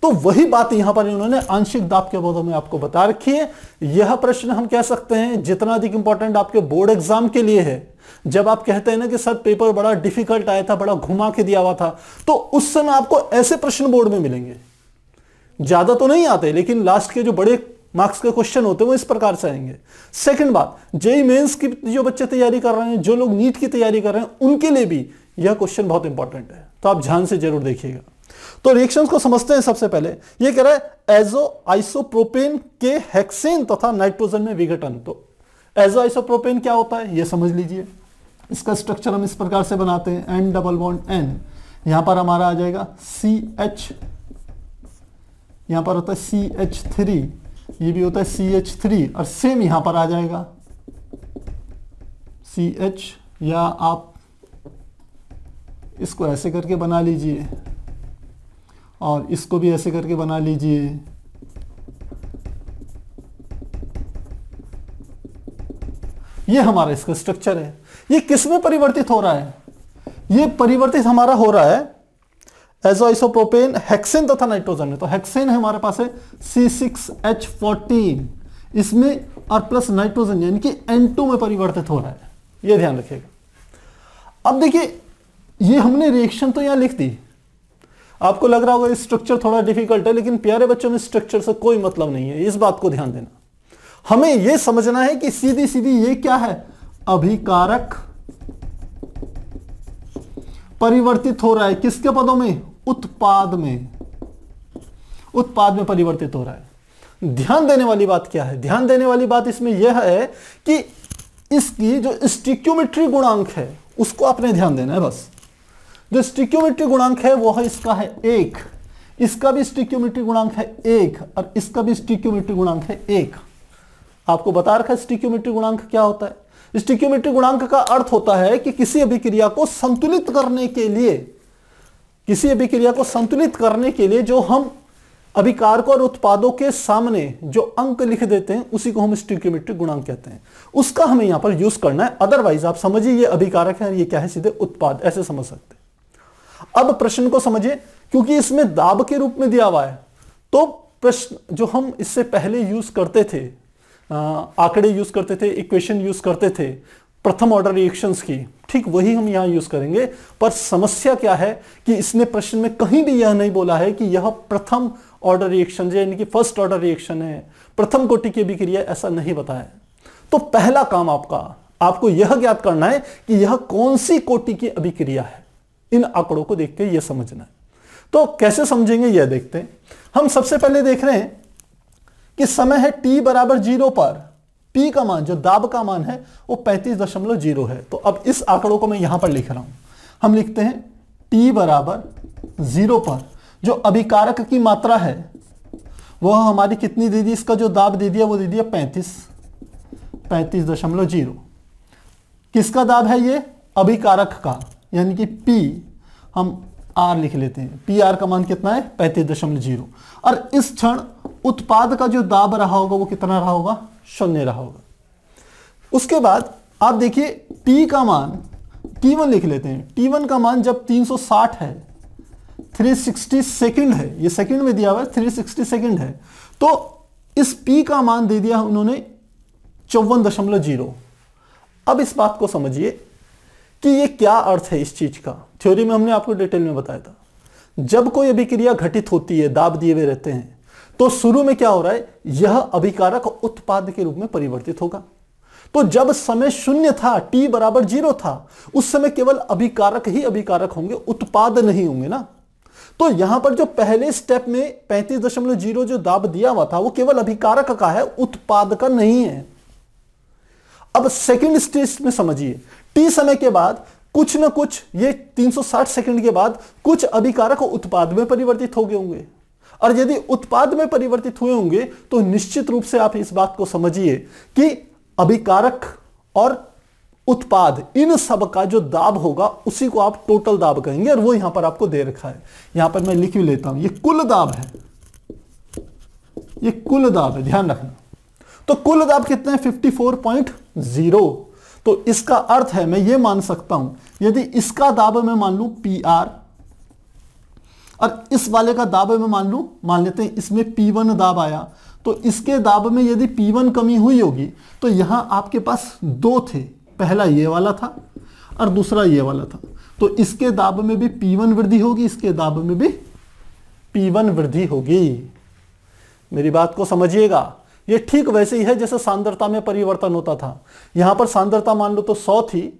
तो वही बात यहां पर इन्होंने आंशिक दाब के पदों में आपको बता रखी है। यह प्रश्न हम कह सकते हैं जितना अधिक इंपॉर्टेंट आपके बोर्ड एग्जाम के लिए है। जब आप कहते हैं ना कि सर पेपर बड़ा डिफिकल्ट आया था, बड़ा घुमा के दिया हुआ था, तो उस समय आपको ऐसे प्रश्न बोर्ड में मिलेंगे। ज्यादा तो नहीं आते लेकिन लास्ट के जो बड़े मार्क्स के क्वेश्चन होते हैं वो इस प्रकार से आएंगे। सेकंड बात, जेईई मेंस की जो बच्चे तैयारी कर रहे हैं, जो लोग नीट की तैयारी कर रहे हैं, उनके लिए भी यह क्वेश्चन बहुत इंपॉर्टेंट है, तो आप ध्यान से जरूर देखिएगा। तो रिएक्शंस को समझते हैं। सबसे पहले ये कह रहा है एजो आइसोप्रोपेन के हेक्सेन तथा नाइट्रोजन में विघटन। तो एजो आइसोप्रोपेन क्या होता है ये समझ लीजिए। इसका स्ट्रक्चर हम इस प्रकार से बनाते हैं, N डबल बॉन्ड N, यहां पर हमारा आ जाएगा CH, यहां पर होता है CH3, ये भी होता है CH3, और सेम यहां पर आ जाएगा CH, या आप इसको ऐसे करके बना लीजिए और इसको भी ऐसे करके बना लीजिए। ये हमारा इसका स्ट्रक्चर है। ये किस में परिवर्तित हो रहा है, ये परिवर्तित हमारा हो रहा है एजो आइसोप्रोपेन हेक्सेन तथा नाइट्रोजन में। तो हेक्सेन है हमारे पास है C6H14, इसमें और प्लस नाइट्रोजन यानी कि N2 में परिवर्तित हो रहा है, ये ध्यान रखिएगा। अब देखिए ये हमने रिएक्शन तो यहां लिख दी, आपको लग रहा होगा स्ट्रक्चर थोड़ा डिफिकल्ट है, लेकिन प्यारे बच्चों में स्ट्रक्चर से कोई मतलब नहीं है, इस बात को ध्यान देना। हमें यह समझना है कि सीधी सीधी ये क्या है, अभिकारक परिवर्तित हो रहा है किसके पदों में, उत्पाद में, उत्पाद में परिवर्तित हो रहा है। ध्यान देने वाली बात क्या है, ध्यान देने वाली बात इसमें यह है कि इसकी जो स्टिक्योमेट्री गुणांक है उसको आपने ध्यान देना है। बस जो स्टिक्योमेट्री गुणांक है वो है इसका है 1, इसका भी स्टिक्योमेट्री गुणांक है 1 और इसका भी स्टिक्योमेट्री गुणांक है 1। आपको बता रखा है स्टिक्योमेट्री गुणांक क्या होता है। स्टिक्योमेट्री गुणांक का अर्थ होता है कि किसी अभिक्रिया को संतुलित करने के लिए, किसी अभिक्रिया को संतुलित करने के लिए जो हम अभिकारकों और उत्पादों के सामने जो अंक लिख देते हैं उसी को हम स्टिक्योमेट्री गुणांक कहते हैं, उसका हमें यहां पर यूज करना है। अदरवाइज आप समझिए ये अभिकारक है और ये क्या है, सीधे उत्पाद, ऐसे समझ सकते हैं। अब प्रश्न को समझिए, क्योंकि इसमें दाब के रूप में दिया हुआ है, तो प्रश्न जो हम इससे पहले यूज करते थे, आंकड़े यूज करते थे, इक्वेशन यूज करते थे प्रथम ऑर्डर रिएक्शंस की, ठीक वही हम यहां यूज करेंगे। पर समस्या क्या है कि इसने प्रश्न में कहीं भी यह नहीं बोला है कि यह प्रथम ऑर्डर रिएक्शन यानी कि फर्स्ट ऑर्डर रिएक्शन है, प्रथम कोटि की अभिक्रिया, ऐसा नहीं बताया। तो पहला काम आपको यह ज्ञात करना है कि यह कौन सी कोटि की अभिक्रिया है। इन आंकड़ों को देख के यह समझना है। तो कैसे समझेंगे यह देखते हैं। हम सबसे पहले देख रहे हैं कि समय है t बराबर 0 पर P का मान, जो दाब का मान है वो 35.0 है। तो अब इस आंकड़ों को मैं यहां पर लिख रहा हूं। हम लिखते हैं t बराबर 0 पर जो अभिकारक की मात्रा है वह हमारी कितनी दे दी, इसका जो दाब दे दिया वो दे दिया 35.0। किसका दाब है ये, अभिकारक का, यानी कि P हम R लिख लेते हैं। PR का मान कितना है 35.0। और इस क्षण उत्पाद का जो दाब रहा होगा वो कितना रहा होगा, 0 रहा होगा। उसके बाद आप देखिए T का मान, T1 लिख लेते हैं। T1 का मान जब 360 है, 360 सेकंड है, ये सेकंड में दिया हुआ है, 360 सेकंड है, तो इस P का मान दे दिया उन्होंने 54.0। अब इस बात को समझिए कि ये क्या अर्थ है इस चीज का। थ्योरी में हमने आपको डिटेल में बताया था, जब कोई अभिक्रिया घटित होती है, दाब दिए हुए रहते हैं, तो शुरू में क्या हो रहा है, यह अभिकारक उत्पाद के रूप में परिवर्तित होगा। तो जब समय 0 था, t बराबर 0 था, उस समय केवल अभिकारक ही अभिकारक होंगे, उत्पाद नहीं होंगे ना। तो यहां पर जो पहले स्टेप में 35.0 जो दाब दिया हुआ था वो केवल अभिकारक का है, उत्पाद का नहीं है। अब अब सेकंड स्टेज में समझिए, टी समय के बाद कुछ ना कुछ, ये 360 सेकंड के बाद कुछ अभिकारक उत्पाद में परिवर्तित हो गए होंगे, और यदि उत्पाद में परिवर्तित हुए होंगे तो निश्चित रूप से आप इस बात को समझिए कि अभिकारक और उत्पाद, इन सब का जो दाब होगा उसी को आप टोटल दाब कहेंगे, और वो यहां पर आपको दे रखा है। यहां पर मैं लिख भी लेता हूं, ये कुल दाब है, ये कुल दाब है, ध्यान रखना। तो कुल दाब कितना है? 54.0। तो इसका अर्थ है, मैं ये मान सकता हूं, यदि इसका दाब मैं मान लूं PR, और इस वाले का दाब मैं मान लेते हैं इसमें P1 दाब आया, तो इसके दाब में यदि P1 कमी हुई होगी तो यहां आपके पास दो थे, पहला ये वाला था और दूसरा ये वाला था, तो इसके दाब में भी P1 वृद्धि होगी, इसके दाब में भी P1 वृद्धि होगी। मेरी बात को समझिएगा, ये ठीक वैसे ही है जैसे सांद्रता में परिवर्तन होता था। यहां पर सांद्रता मान लो तो 100 थी,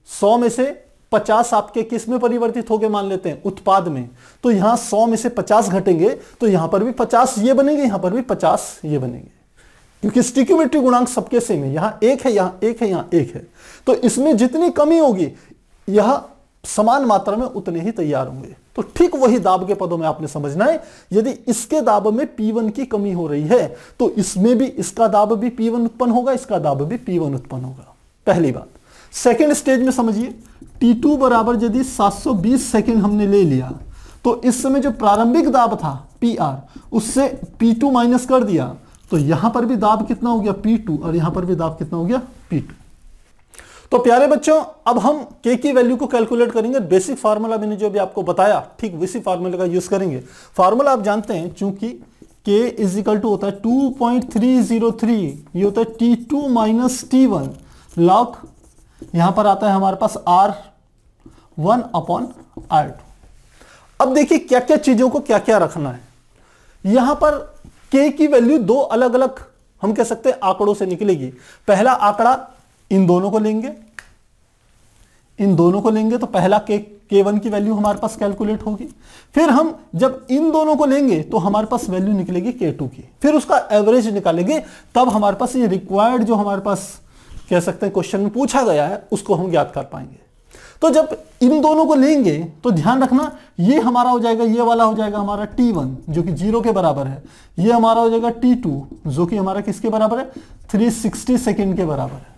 100 में से 50 आपके किस में परिवर्तित हो गए मान लेते हैं? उत्पाद में। तो यहां 100 में से 50 घटेंगे तो यहां पर भी 50 ये बनेंगे, यहां पर भी 50 ये बनेंगे, क्योंकि स्टिक्योमेट्री गुणांक सबके सेम है, यहां एक है, यहां एक है, यहां एक है। तो इसमें जितनी कमी होगी यह समान मात्रा में उतने ही तैयार होंगे। तो ठीक वही दाब के पदों में आपने समझना है, यदि इसके दाब में P1 की कमी हो रही है तो इसमें भी इसका दाब भी P1 उत्पन्न होगा, इसका दाब भी P1 उत्पन्न होगा। पहली बात। सेकेंड स्टेज में समझिए, T2 बराबर यदि 720 सेकेंड हमने ले लिया तो इस समय जो प्रारंभिक दाब था PR, उससे P2 माइनस कर दिया तो यहां पर भी दाब कितना हो गया? P2, और यहां पर भी दाब कितना हो गया? P2। तो प्यारे बच्चों, अब हम K की वैल्यू को कैलकुलेट करेंगे। बेसिक फार्मूला मैंने जो भी आपको बताया, ठीक उसी फार्मूले का यूज करेंगे। फार्मूला आप जानते हैं, चूंकि K इज इक्वल टू होता है 2.303, ये होता है T2 माइनस T1 लॉग, यहां पर आता है हमारे पास R1 अपॉन R2। अब देखिए क्या क्या चीजों को क्या क्या रखना है। यहां पर K की वैल्यू दो अलग अलग, हम कह सकते हैं, आंकड़ों से निकलेगी। पहला आंकड़ा इन दोनों को लेंगे, इन दोनों को लेंगे तो पहला K1 की वैल्यू हमारे पास कैलकुलेट होगी। फिर हम जब इन दोनों को लेंगे तो हमारे पास वैल्यू निकलेगी K2 की, फिर उसका एवरेज निकालेंगे, तब हमारे पास ये रिक्वायर्ड जो हमारे पास कह सकते हैं क्वेश्चन में पूछा गया है उसको हम ज्ञात कर पाएंगे। तो जब इन दोनों को लेंगे तो ध्यान रखना, ये हमारा हो जाएगा, ये वाला हो जाएगा हमारा T1 जो कि 0 के बराबर है, ये हमारा हो जाएगा T2 जो कि हमारा किसके बराबर है? 360 सेकेंड के बराबर है।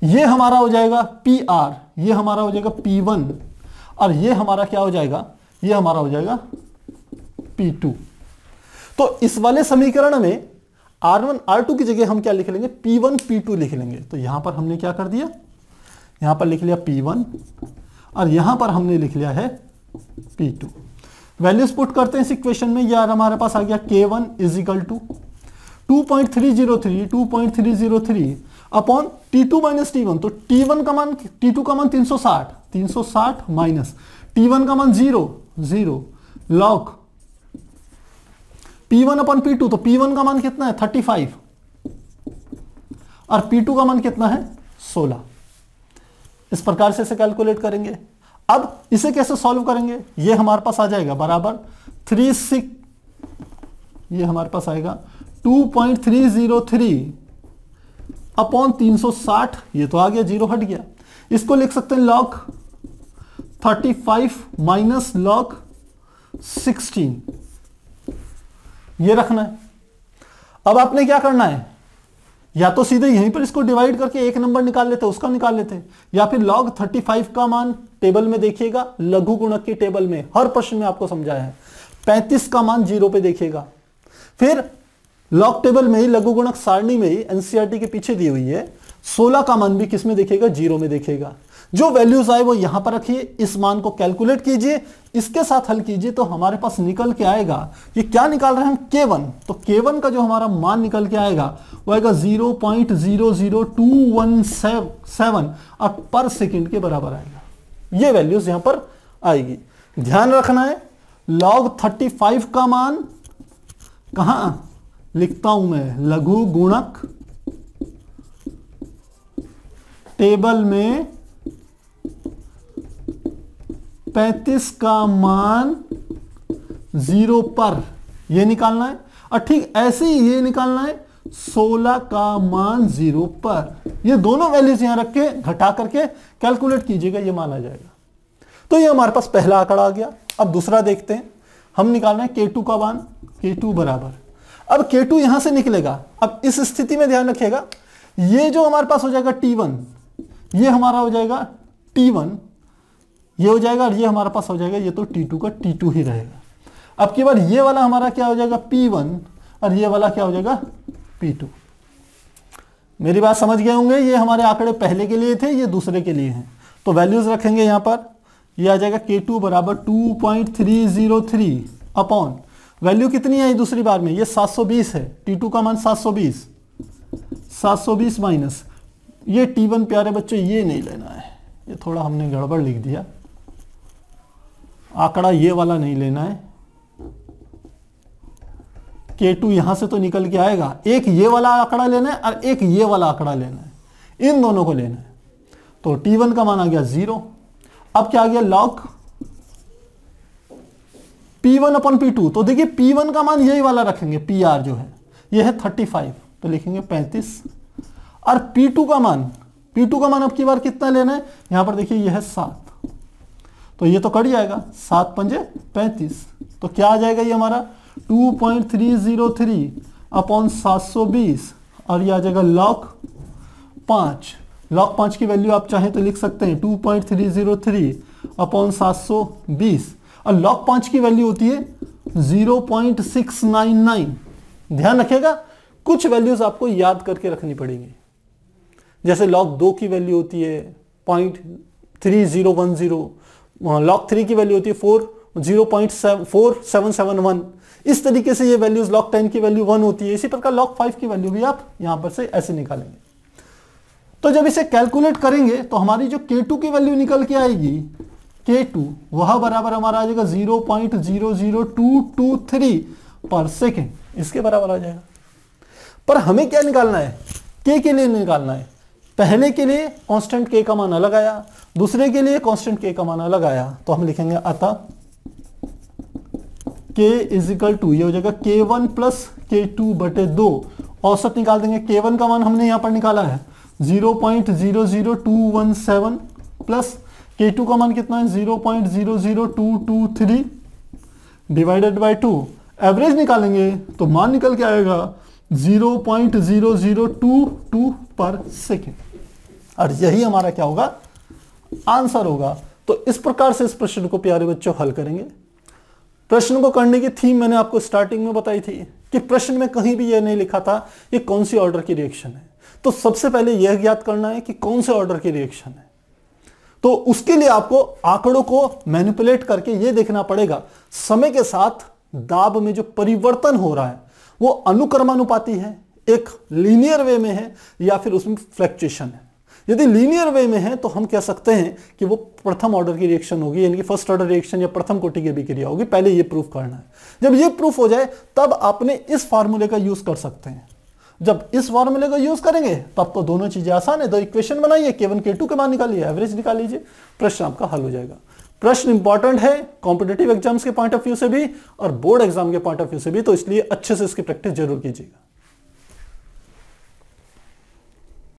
ये हमारा हो जाएगा PR, ये हमारा हो जाएगा P1, और ये हमारा क्या हो जाएगा? ये हमारा हो जाएगा P2। तो इस वाले समीकरण में R1 R2 की जगह हम क्या लिख लेंगे? P1 P2 लिख लेंगे। तो यहां पर हमने क्या कर दिया? यहां पर लिख लिया P1 और यहां पर हमने लिख लिया है P2। वैल्यूज पुट करते हैं इस इक्वेशन में, यार हमारे पास आ गया K1 is equal to 2.303 upon T2 minus T1। तो T1 का मान, T2 का मान 360 माइनस T1 का मान 0 लॉग P1 अपॉन P2। तो P1 का मान कितना है? 35 और P2 का मान कितना है? 16। इस प्रकार से इसे कैलकुलेट करेंगे। अब इसे कैसे सॉल्व करेंगे? ये हमारे पास आ जाएगा बराबर 36, ये हमारे पास आएगा 2.303 अपॉन 360, ये तो आ गया, 0 हट गया। इसको लिख सकते हैं लॉग 35 माइनस लॉग 16, ये रखना है। अब आपने क्या करना है? या तो सीधे यहीं पर इसको डिवाइड करके एक नंबर निकाल लेते, उसका निकाल लेते, या फिर लॉग 35 का मान टेबल में देखिएगा, लघु गुणक की टेबल में हर प्रश्न में आपको समझाया है। 35 का मान 0 पे देखिएगा, फिर लॉग टेबल में ही, लघु गुणक सारणी में ही, एनसीईआरटी के पीछे दी हुई है, 16 का मान भी किस में देखेगा? 0 में देखेगा। जो वैल्यूज आए वो यहां पर रखिए, इस मान को कैलकुलेट कीजिए, इसके साथ हल कीजिए, तो हमारे पास निकल के आएगा, ये क्या निकाल रहे हैं हम? K1। तो K1 का जो हमारा मान निकल के आएगा वो आएगा 0.00217 और पर सेकेंड के बराबर आएगा। ये वैल्यूज यहां पर आएगी। ध्यान रखना है, लॉग 35 का मान कहां लिखता हूं मैं? लघु गुणक टेबल में 35 का मान 0 पर, ये निकालना है। और ठीक ऐसे ही ये निकालना है 16 का मान 0 पर। ये दोनों वैल्यूज यहां रख के घटा करके कैलकुलेट कीजिएगा, ये मान आ जाएगा। तो ये हमारे पास पहला आंकड़ा आ गया। अब दूसरा देखते हैं, हम निकाल रहे हैं K2 का मान। K2 बराबर, अब K2 यहां से निकलेगा। अब इस स्थिति में ध्यान रखिएगा, ये जो हमारे पास हो जाएगा T1, ये हमारा हो जाएगा T1, ये हो जाएगा, और ये हमारे पास हो जाएगा, ये तो T2 का T2 ही रहेगा। अब की बार ये वाला हमारा क्या हो जाएगा P1, और ये वाला क्या हो जाएगा P2। मेरी बात समझ गए होंगे। ये हमारे आंकड़े पहले के लिए थे, ये दूसरे के लिए हैं। तो वैल्यूज रखेंगे यहां पर, ये आ जाएगा K2 बराबर 2.303 अपॉन वैल्यू कितनी आई दूसरी बार में, ये 720 है। T2 का मान 720 माइनस ये T1। प्यारे बच्चों ये नहीं लेना है, ये थोड़ा हमने गड़बड़ लिख दिया, आंकड़ा ये वाला नहीं लेना है। K2 यहां से तो निकल के आएगा, एक ये वाला आंकड़ा लेना है और एक ये वाला आंकड़ा लेना है, इन दोनों को लेना है। तो T1 का मान आ गया 0। अब क्या आ गया, लॉग P1 अपॉन P2। तो देखिए P1 का मान यही वाला रखेंगे, PR जो है ये है 35, तो लिखेंगे 35। और P2 का मान अब की बार कितना लेना है, यहां पर देखिए ये है 7, तो ये तो कट जाएगा, 7 पंजे 35। तो क्या आ जाएगा ये हमारा 2.303 अपॉन 720, और ये आ जाएगा लॉग 5। लॉग 5 की वैल्यू आप चाहें तो लिख सकते हैं 2.303 अपॉन 720, और लॉग 5 की वैल्यू होती है 0.699। ध्यान रखिएगा, कुछ वैल्यूज आपको याद करके रखनी पड़ेगी। जैसे लॉग 2 की वैल्यू होती है 0.3010, लॉग 3 की वैल्यू होती है 0.4771। इस तरीके से ये वैल्यूज, लॉग 10 की वैल्यू 1 होती है। इसी प्रकार लॉग 5 की वैल्यू भी आप यहां पर से ऐसे निकालेंगे। तो जब इसे कैलकुलेट करेंगे तो हमारी जो K2 की वैल्यू निकल के आएगी, K2 वह बराबर हमारा आ जाएगा 0.00223 पर सेकेंड, इसके बराबर आ जाएगा। पर हमें क्या निकालना है, K के लिए निकालना है। पहले के लिए कांस्टेंट K का मान अलग आया, दूसरे के लिए कांस्टेंट K का मान अलग आया। तो हम लिखेंगे अतः K इजिकल टू, ये हो जाएगा K1 प्लस K2 बटे 2। औसत निकाल देंगे। K1 का मान हमने यहां पर निकाला है 0.00217 प्लस K2 का मान कितना है 0.00223 डिवाइडेड बाय 2। एवरेज निकालेंगे तो मान निकल के आएगा 0.0022 पर सेकेंड, और यही हमारा क्या होगा, आंसर होगा। तो इस प्रकार से इस प्रश्न को प्यारे बच्चों हल करेंगे। प्रश्न को करने की थीम मैंने आपको स्टार्टिंग में बताई थी कि प्रश्न में कहीं भी यह नहीं लिखा था ये कौन सी ऑर्डर की रिएक्शन है। तो सबसे पहले यह ज्ञात करना है कि कौन से ऑर्डर की रिएक्शन है। तो उसके लिए आपको आंकड़ों को मैनिपुलेट करके यह देखना पड़ेगा समय के साथ दाब में जो परिवर्तन हो रहा है वो अनुक्रमानुपाती है, एक लीनियर वे में है, या फिर उसमें फ्लक्चुएशन है। यदि लीनियर वे में है तो हम कह सकते हैं कि वो प्रथम ऑर्डर की रिएक्शन होगी, यानी कि फर्स्ट ऑर्डर रिएक्शन या प्रथम कोटि की अभिक्रिया होगी। पहले ये प्रूफ करना है। जब ये प्रूफ हो जाए तब आपने इस फार्मूले का यूज कर सकते हैं। जब इस फार्मूले का यूज करेंगे तब तो दोनों चीजें आसान है। दो इक्वेशन बनाइए, K1 K2 के मान निकालिए, एवरेज निकाल लीजिए, प्रश्न आपका हल हो जाएगा। प्रश्न इंपॉर्टेंट है कॉम्पिटिटिव एग्जाम्स के पॉइंट ऑफ व्यू से भी और बोर्ड एग्जाम के पॉइंट ऑफ व्यू से भी, तो इसलिए अच्छे से इसकी प्रैक्टिस जरूर कीजिएगा।